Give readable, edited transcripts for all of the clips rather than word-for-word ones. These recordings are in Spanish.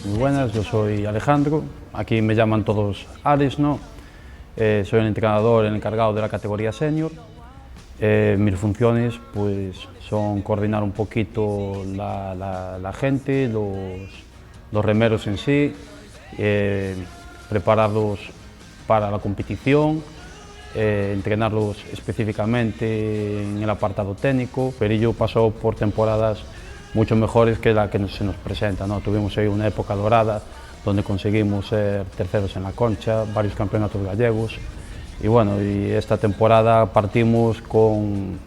Muy buenas, yo soy Alejandro, aquí me llaman todos Ares, ¿no? Soy el entrenador encargado de la categoría senior. Mis funciones pues, son coordinar un poquito la gente, los remeros en sí, prepararlos para la competición, entrenarlos específicamente en el apartado técnico. Perillo pasó por temporadas mucho mejores que la que se nos presenta, ¿no? Tuvimos ahí una época dorada donde conseguimos ser terceros en la Concha, varios campeonatos gallegos y bueno, y esta temporada partimos con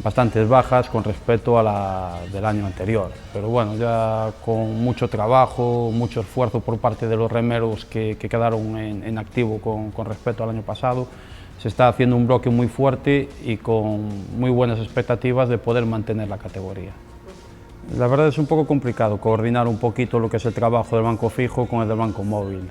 bastantes bajas con respecto a la del año anterior, pero bueno, ya con mucho trabajo, mucho esfuerzo por parte de los remeros que quedaron en activo con respecto al año pasado, se está haciendo un bloque muy fuerte y con muy buenas expectativas de poder mantener la categoría. La verdad es un poco complicado coordinar un poquito lo que es el trabajo del banco fijo con el del banco móvil.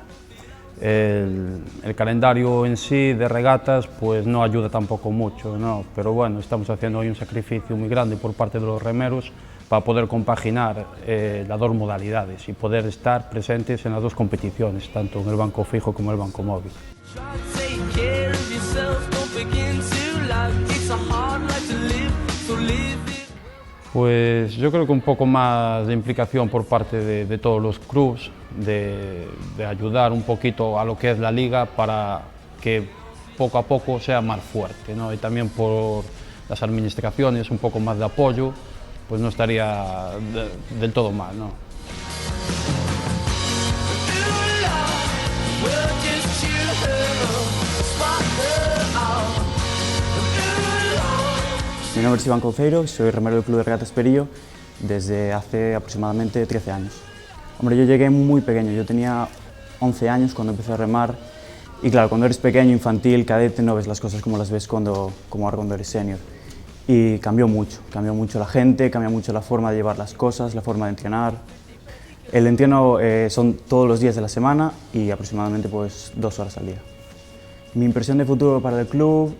El calendario en sí de regatas pues no ayuda tampoco mucho, ¿no? Pero bueno, estamos haciendo hoy un sacrificio muy grande por parte de los remeros para poder compaginar las dos modalidades y poder estar presentes en las dos competiciones, tanto en el banco fijo como en el banco móvil. Pues yo creo que un poco más de implicación por parte de todos los clubes, de ayudar un poquito a lo que es la liga para que poco a poco sea más fuerte, ¿no? Y también por las administraciones un poco más de apoyo, pues no estaría del todo mal, ¿no? Mi nombre es Iván Couceiro, soy remero del Club de Regatas Perillo desde hace aproximadamente 13 años. Hombre, yo llegué muy pequeño, yo tenía 11 años cuando empecé a remar y claro, cuando eres pequeño, infantil, cadete, no ves las cosas como las ves como ahora cuando eres senior. Y cambió mucho la gente, cambió mucho la forma de llevar las cosas, la forma de entrenar. El entreno son todos los días de la semana y aproximadamente pues 2 horas al día. Mi impresión de futuro para el club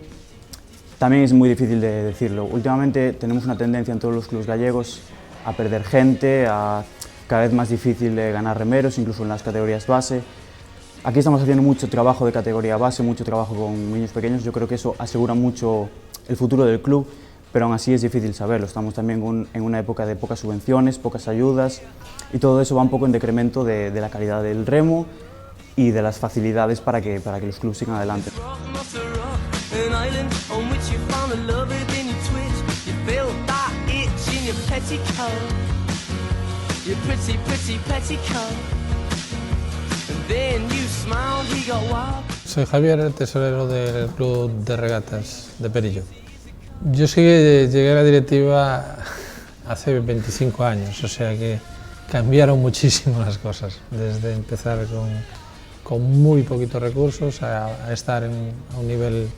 también es muy difícil de decirlo. Últimamente tenemos una tendencia en todos los clubes gallegos a perder gente, a cada vez más difícil de ganar remeros, incluso en las categorías base. Aquí estamos haciendo mucho trabajo de categoría base, mucho trabajo con niños pequeños. Yo creo que eso asegura mucho el futuro del club, pero aún así es difícil saberlo. Estamos también en una época de pocas subvenciones, pocas ayudas y todo eso va un poco en decremento de la calidad del remo y de las facilidades para que los clubes sigan adelante. Soy Javier, el tesorero del Club de Regatas de Perillo. Yo sí que llegué a la directiva hace 25 años, o sea que cambiaron muchísimo las cosas, desde empezar con muy poquitos recursos a estar a un nivel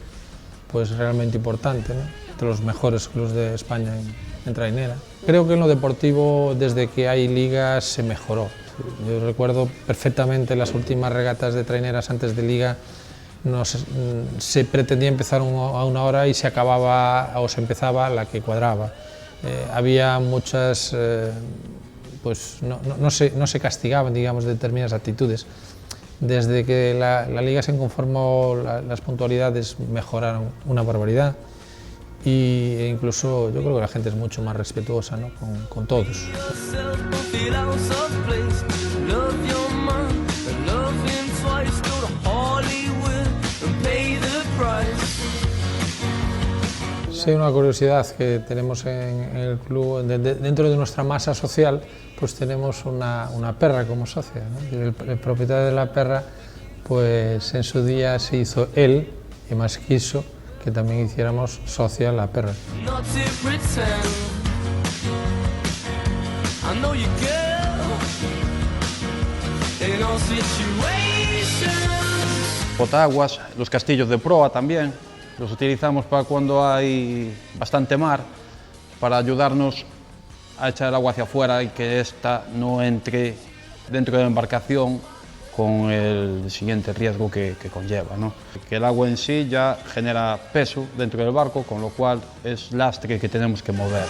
pues realmente importante, ¿no? De los mejores clubes de España en trainera. Creo que en lo deportivo, desde que hay ligas, se mejoró. Yo recuerdo perfectamente las últimas regatas de traineras antes de liga, se pretendía empezar a una hora y se acababa o se empezaba la que cuadraba. Había muchas, pues no se castigaban, digamos, determinadas actitudes. Desde que la liga se conformó, las puntualidades mejoraron una barbaridad e incluso yo creo que la gente es mucho más respetuosa, ¿no? con todos. Sí, una curiosidad que tenemos en el club, dentro de nuestra masa social, pues tenemos una perra como socia, ¿no? El propietario de la perra, pues en su día se hizo él y más quiso que también hiciéramos socia la perra. Botaguas, los castillos de proa también, los utilizamos para cuando hay bastante mar, para ayudarnos a echar el agua hacia afuera y que ésta no entre dentro de la embarcación con el siguiente riesgo que conlleva, ¿no? Que el agua en sí ya genera peso dentro del barco, con lo cual es lastre que tenemos que mover.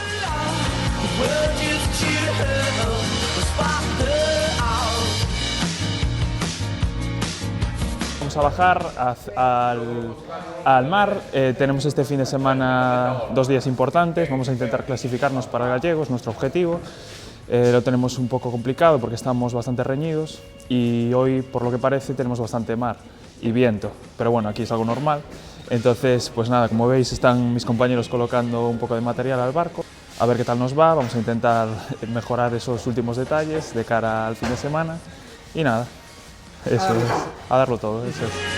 Vamos a bajar al mar, tenemos este fin de semana 2 días importantes, vamos a intentar clasificarnos para gallegos, nuestro objetivo. Lo tenemos un poco complicado porque estamos bastante reñidos y hoy, por lo que parece, tenemos bastante mar y viento, pero bueno, aquí es algo normal. Entonces, pues nada, como veis, están mis compañeros colocando un poco de material al barco, a ver qué tal nos va, vamos a intentar mejorar esos últimos detalles de cara al fin de semana y nada, eso es, a darlo todo, eso es.